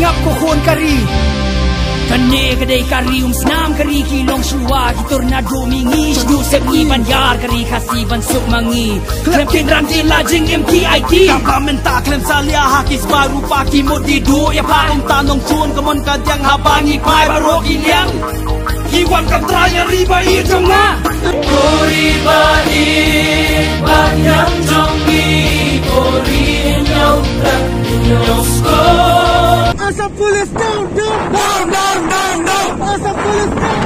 ngap ko khon kari Kane kadai kari senam kari kilong shua ki tornado mingi shdu sep ni banyar kari khasi ban suk mangi klem tin ran tin la jing MTIT kamenta klem salia hakis baru paki modi do ya pa tanong chun kamon kadyang habangi pai baro ilyang hiwan katraya riba i jonga kori bani banyang jongi kori nyau tak nyau sko Asa police down, down, down, down, down, down. Asa police down,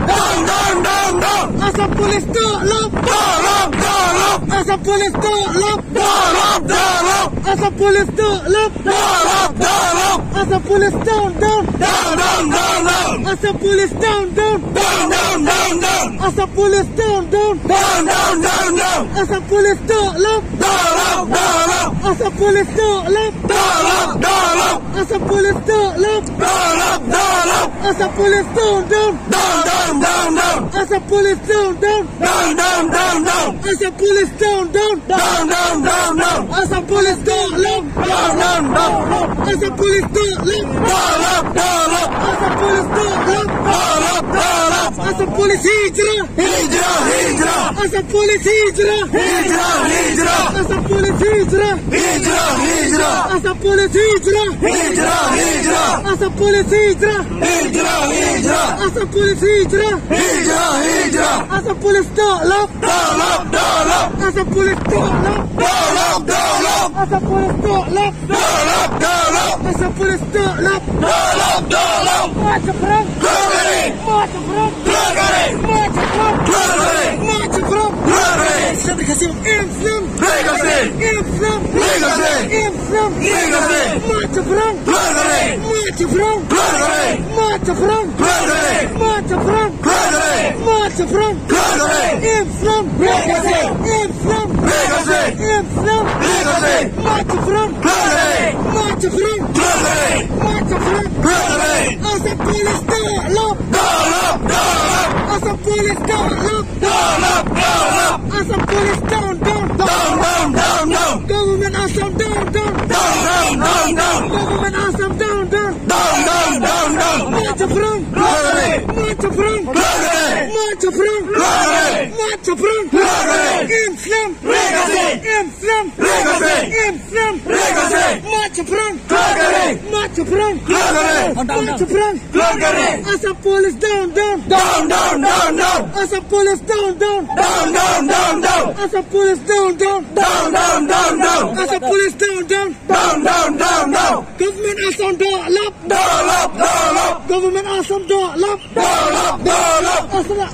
down, down, down, down. Asa police down, up, down, up, down, up. Asa police down, up, down, up, down, up. Asa police down, up, down, up, down, up. Asa police down, down, down, down, down, down. Asa police down, down, down, down, down, down. Asa police down, down, down, down, down, down. Asa police down, up, down, up, down, up. Asa police down, up, down, up, down, up. Asa police down, up, down, up, down, up. Asa police down, down, down, down, down, down. Asa police down, down, down, down, down, down. Asa police down, down, down, down, down, down. Asa police down, up, down, down, down, down. Asa police down, up, down, up, down, up. Asa police down, up, down, up, down, up. Asa police hijrah, hijrah, hijrah. Asa police hijrah, hijrah, hijrah. Asa police hijrah, hijrah, hijrah. Asa police hijrah, hijrah, hijrah. Asa police hijrah, hijrah, hijrah. Asa police hijrah, hijrah, hijrah. Asa police down, up, down, up, down, up. Asa police down, up, down, up, down, up. Asa police down, up, down, up, down, up. Asa police down, up, down, up, down, up. Marcha perang, glorare. Marcha perang, glorare. Marcha perang, glorare. Marcha perang, glorare. Islam dikasih Islam, dikasih Islam, dikasih Islam, dikasih. Marcha perang, glorare. Marcha perang, glorare. Marcha perang, glorare. Marcha perang, glorare. Marcha perang, glorare. Islam, dikasih Islam, dikasih Islam, dikasih. Marcha perang, glorare. Marcha perang, glorare. Marcha perang, glorare. Asa police down, up, down, up, down, up. Asa police down, up, down, up, down, up. Asa police down, down, down, down, down, down. Government Assam down, down, down, down, down, down. Government Assam down, down, down, down, down, down. Marcha perang, glorare. Marcha perang, glorare. Marcha perang, glorare. Marcha perang, glorare. Islam, dikasih Islam, dikasih Islam, dikasih. Marcha perang, glorare. Marcha perang, glorare. Marcha perang, glorare. Asa police down, down, down, down, down, down. Asa police down, down, down, down, down, down. Asa police down, down, down, down, down, down. Asa police down, down, down, down, down, down. Government Assam down, up, down, up, down, up. Government Assam down, up, down, up, down, up.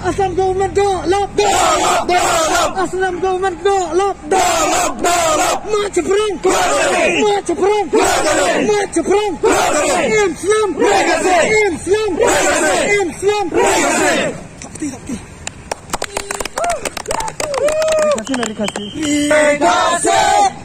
Assam government down, up, down, up, down, up. Assam government down, up, down, up, down, up. Marcha perang, glorare. Marcha perang, glorare. Marcha perang, glorare. Islam, dikasih Islam, dikasih Islam, dikasih. Dikasih, dikasih. Dikasih.